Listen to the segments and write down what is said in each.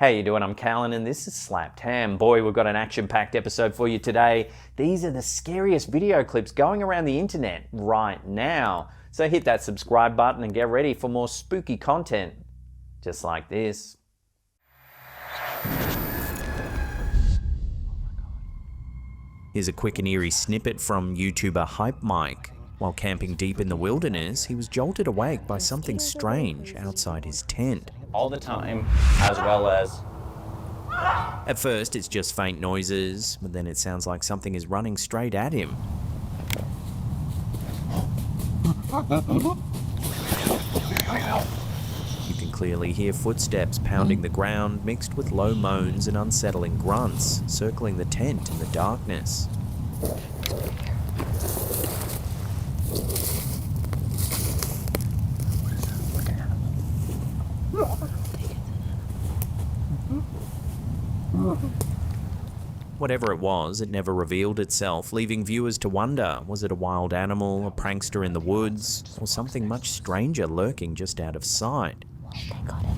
How you doing? I'm Callan and this is Slapped Ham. Boy, we've got an action-packed episode for you today. These are the scariest video clips going around the internet right now. So hit that subscribe button and get ready for more spooky content just like this. Here's a quick and eerie snippet from YouTuber Hype Mike. While camping deep in the wilderness, he was jolted awake by something strange outside his tent. All the time, as well as... At first, it's just faint noises, but then it sounds like something is running straight at him. You can clearly hear footsteps pounding the ground, mixed with low moans and unsettling grunts, circling the tent in the darkness. Whatever it was, it never revealed itself, leaving viewers to wonder, was it a wild animal, a prankster in the woods, or something much stranger lurking just out of sight? They got it.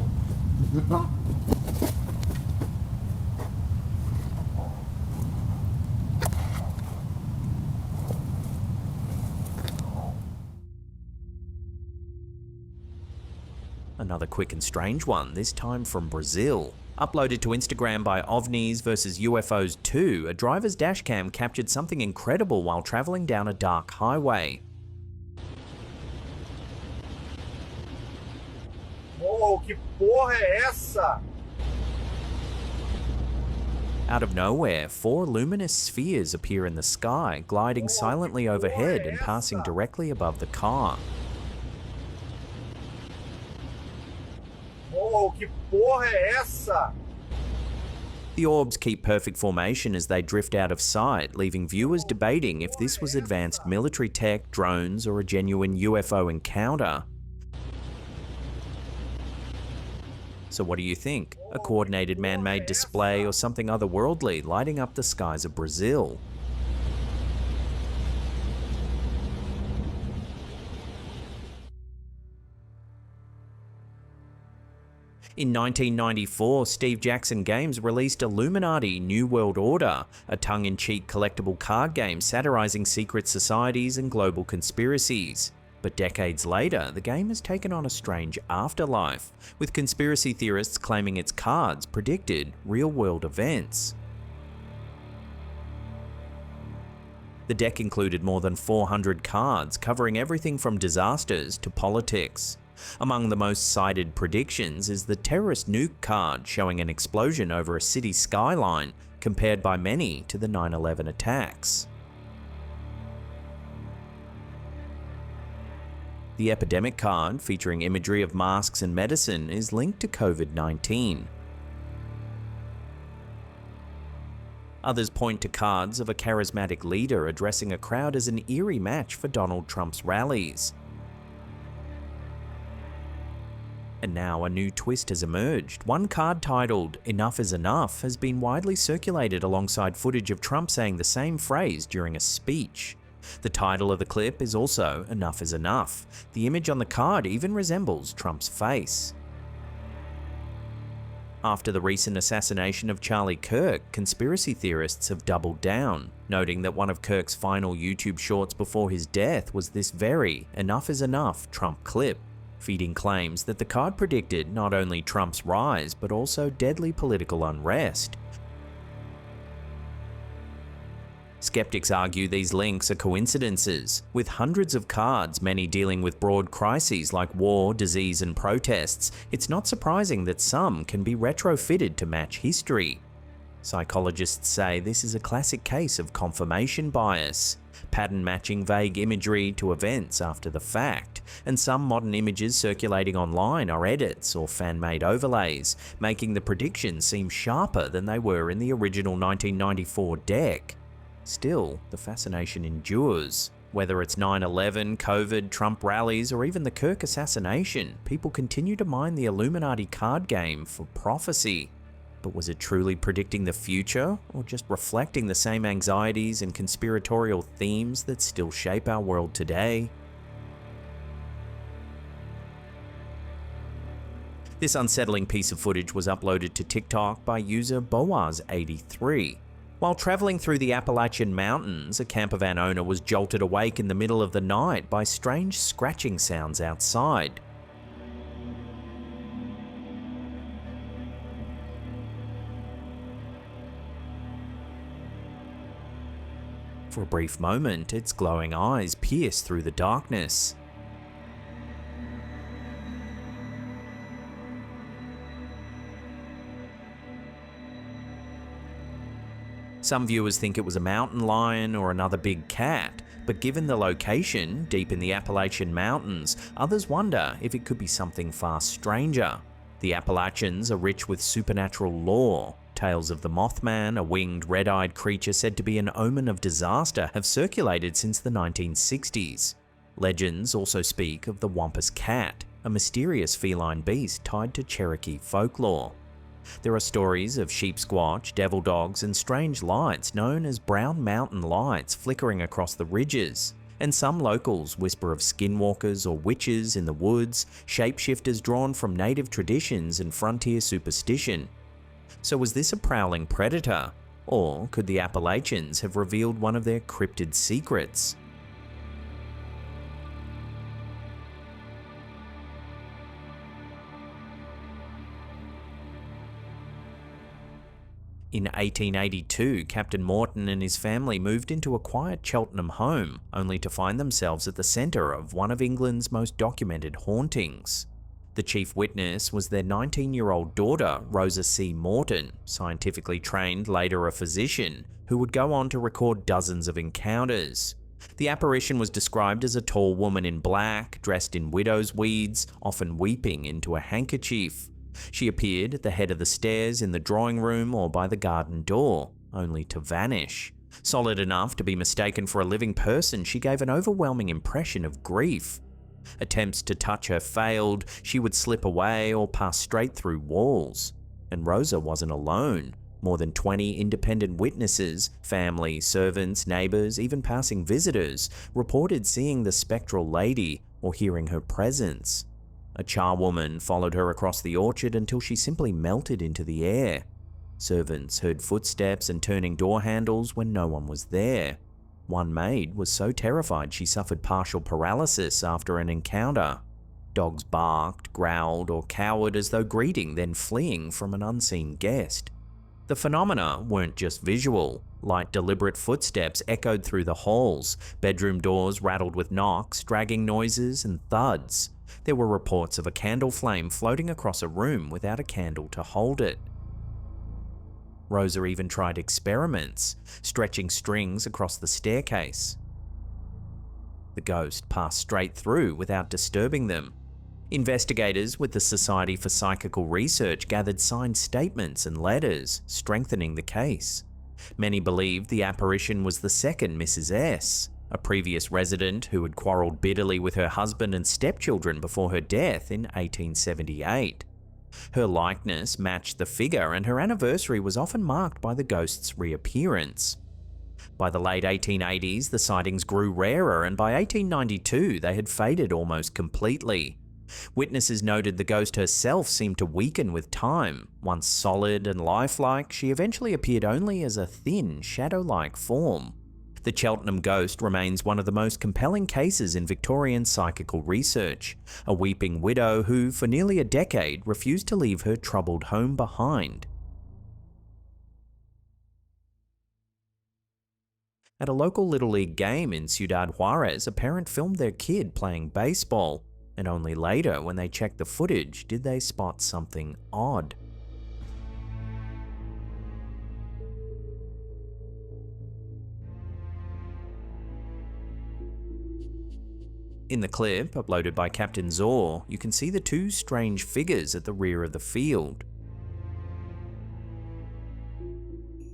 Another quick and strange one, this time from Brazil. Uploaded to Instagram by OVNIs vs UFOs 2, a driver's dashcam captured something incredible while traveling down a dark highway. Oh, que porra é essa? Out of nowhere, 4 luminous spheres appear in the sky, gliding silently overhead and passing directly above the car. Oh, que porra é essa? The orbs keep perfect formation as they drift out of sight, leaving viewers debating if this was advanced military tech, drones, or a genuine UFO encounter. So what do you think? A coordinated man-made display or something otherworldly lighting up the skies of Brazil? In 1994, Steve Jackson Games released Illuminati New World Order, a tongue-in-cheek collectible card game satirizing secret societies and global conspiracies. But decades later, the game has taken on a strange afterlife, with conspiracy theorists claiming its cards predicted real-world events. The deck included more than 400 cards, covering everything from disasters to politics. Among the most cited predictions is the terrorist nuke card showing an explosion over a city skyline, compared by many to the 9/11 attacks. The epidemic card, featuring imagery of masks and medicine, is linked to COVID-19. Others point to cards of a charismatic leader addressing a crowd as an eerie match for Donald Trump's rallies. And now a new twist has emerged. One card titled "Enough is Enough" has been widely circulated alongside footage of Trump saying the same phrase during a speech. The title of the clip is also "Enough is Enough." The image on the card even resembles Trump's face. After the recent assassination of Charlie Kirk, conspiracy theorists have doubled down, noting that one of Kirk's final YouTube shorts before his death was this very "Enough is Enough" Trump clip, feeding claims that the card predicted not only Trump's rise, but also deadly political unrest. Skeptics argue these links are coincidences. With hundreds of cards, many dealing with broad crises like war, disease, and protests, it's not surprising that some can be retrofitted to match history. Psychologists say this is a classic case of confirmation bias, pattern matching vague imagery to events after the fact, and some modern images circulating online are edits or fan-made overlays, making the predictions seem sharper than they were in the original 1994 deck. Still, the fascination endures. Whether it's 9/11, COVID, Trump rallies, or even the Kirk assassination, people continue to mine the Illuminati card game for prophecy. But was it truly predicting the future, or just reflecting the same anxieties and conspiratorial themes that still shape our world today? This unsettling piece of footage was uploaded to TikTok by user Boaz83. While traveling through the Appalachian Mountains, a campervan owner was jolted awake in the middle of the night by strange scratching sounds outside. For a brief moment, its glowing eyes pierced through the darkness. Some viewers think it was a mountain lion or another big cat, but given the location, deep in the Appalachian Mountains, others wonder if it could be something far stranger. The Appalachians are rich with supernatural lore. Tales of the Mothman, a winged, red-eyed creature said to be an omen of disaster, have circulated since the 1960s. Legends also speak of the Wampus Cat, a mysterious feline beast tied to Cherokee folklore. There are stories of sheep squatch, devil dogs, and strange lights known as brown mountain lights flickering across the ridges. And some locals whisper of skinwalkers or witches in the woods, shapeshifters drawn from native traditions and frontier superstition. So was this a prowling predator? Or could the Appalachians have revealed one of their cryptid secrets? In 1882, Captain Morton and his family moved into a quiet Cheltenham home, only to find themselves at the centre of one of England's most documented hauntings. The chief witness was their 19-year-old daughter, Rosa C. Morton, scientifically trained, later a physician, who would go on to record dozens of encounters. The apparition was described as a tall woman in black, dressed in widow's weeds, often weeping into a handkerchief. She appeared at the head of the stairs in the drawing room or by the garden door, only to vanish. Solid enough to be mistaken for a living person, she gave an overwhelming impression of grief. Attempts to touch her failed, she would slip away or pass straight through walls. And Rosa wasn't alone. More than 20 independent witnesses, family, servants, neighbours, even passing visitors, reported seeing the spectral lady or hearing her presence. A charwoman followed her across the orchard until she simply melted into the air. Servants heard footsteps and turning door handles when no one was there. One maid was so terrified she suffered partial paralysis after an encounter. Dogs barked, growled, or cowered as though greeting then fleeing from an unseen guest. The phenomena weren't just visual. Light, deliberate footsteps echoed through the halls. Bedroom doors rattled with knocks, dragging noises, and thuds. There were reports of a candle flame floating across a room without a candle to hold it. Rosa even tried experiments, stretching strings across the staircase. The ghost passed straight through without disturbing them. Investigators with the Society for Psychical Research gathered signed statements and letters, strengthening the case. Many believed the apparition was the second Mrs. S, a previous resident who had quarrelled bitterly with her husband and stepchildren before her death in 1878. Her likeness matched the figure, and her anniversary was often marked by the ghost's reappearance. By the late 1880s, the sightings grew rarer, and by 1892 they had faded almost completely. Witnesses noted the ghost herself seemed to weaken with time. Once solid and lifelike, she eventually appeared only as a thin, shadow-like form. The Cheltenham ghost remains one of the most compelling cases in Victorian psychical research. A weeping widow who, for nearly a decade, refused to leave her troubled home behind. At a local Little League game in Ciudad Juarez, a parent filmed their kid playing baseball, and only later, when they checked the footage, did they spot something odd. In the clip, uploaded by Captain Zor, you can see the two strange figures at the rear of the field.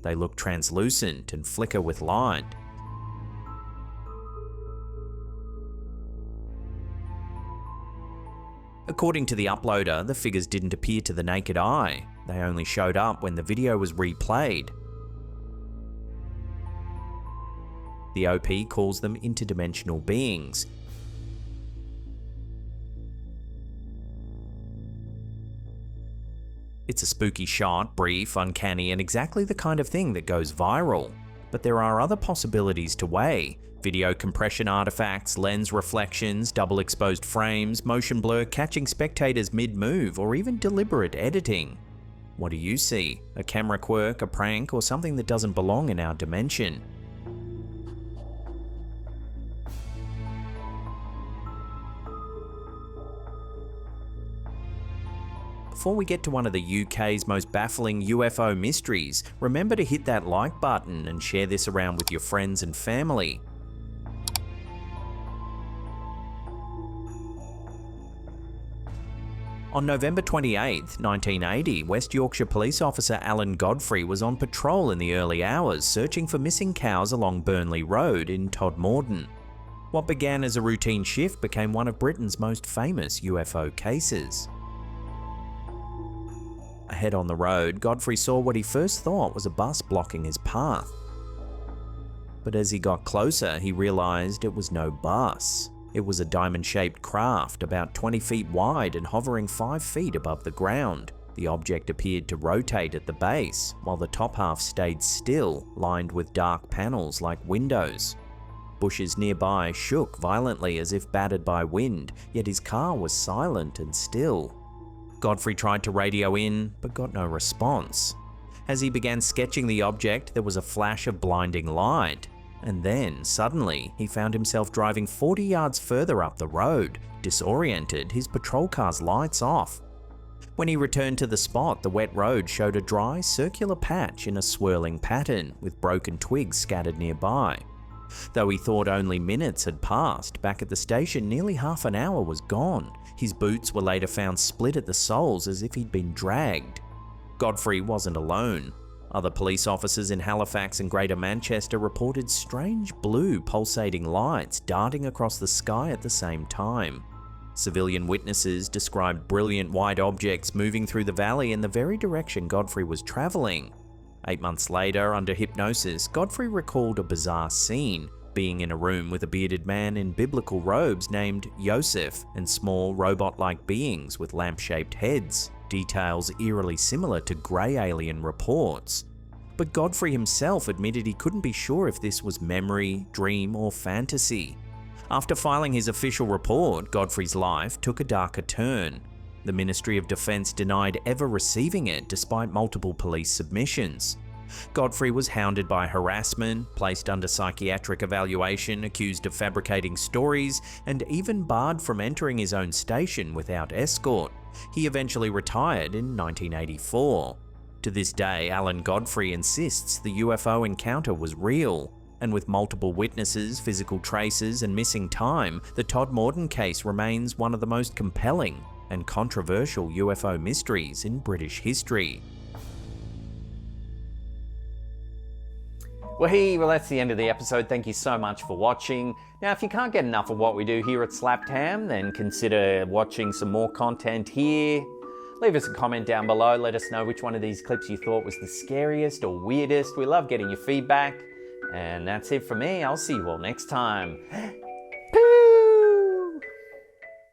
They look translucent and flicker with light. According to the uploader, the figures didn't appear to the naked eye. They only showed up when the video was replayed. The OP calls them interdimensional beings. It's a spooky shot, brief, uncanny, and exactly the kind of thing that goes viral. But there are other possibilities to weigh. Video compression artifacts, lens reflections, double exposed frames, motion blur catching spectators mid-move, or even deliberate editing. What do you see? A camera quirk, a prank, or something that doesn't belong in our dimension? Before we get to one of the UK's most baffling UFO mysteries, remember to hit that like button and share this around with your friends and family. On November 28, 1980, West Yorkshire police officer Alan Godfrey was on patrol in the early hours searching for missing cows along Burnley Road in Todmorden. What began as a routine shift became one of Britain's most famous UFO cases. Ahead on the road, Godfrey saw what he first thought was a bus blocking his path. But as he got closer, he realised it was no bus. It was a diamond-shaped craft about 20 feet wide and hovering 5 feet above the ground. The object appeared to rotate at the base, while the top half stayed still, lined with dark panels like windows. Bushes nearby shook violently as if battered by wind, yet his car was silent and still. Godfrey tried to radio in, but got no response. As he began sketching the object, there was a flash of blinding light. And then, suddenly, he found himself driving 40 yards further up the road. Disoriented, his patrol car's lights off. When he returned to the spot, the wet road showed a dry, circular patch in a swirling pattern, with broken twigs scattered nearby. Though he thought only minutes had passed, back at the station nearly half an hour was gone. His boots were later found split at the soles as if he'd been dragged. Godfrey wasn't alone. Other police officers in Halifax and Greater Manchester reported strange blue pulsating lights darting across the sky at the same time. Civilian witnesses described brilliant white objects moving through the valley in the very direction Godfrey was travelling. 8 months later, under hypnosis, Godfrey recalled a bizarre scene, being in a room with a bearded man in biblical robes named Yosef and small robot-like beings with lamp-shaped heads. Details eerily similar to grey alien reports. But Godfrey himself admitted he couldn't be sure if this was memory, dream, or fantasy. After filing his official report, Godfrey's life took a darker turn. The Ministry of Defence denied ever receiving it despite multiple police submissions. Godfrey was hounded by harassment, placed under psychiatric evaluation, accused of fabricating stories, and even barred from entering his own station without escort. He eventually retired in 1984. To this day, Alan Godfrey insists the UFO encounter was real, and with multiple witnesses, physical traces, and missing time, the Todmorden case remains one of the most compelling and controversial UFO mysteries in British history. Well, that's the end of the episode. Thank you so much for watching. Now, if you can't get enough of what we do here at Slaptam, then consider watching some more content here. Leave us a comment down below. Let us know which one of these clips you thought was the scariest or weirdest. We love getting your feedback. And that's it for me. I'll see you all next time.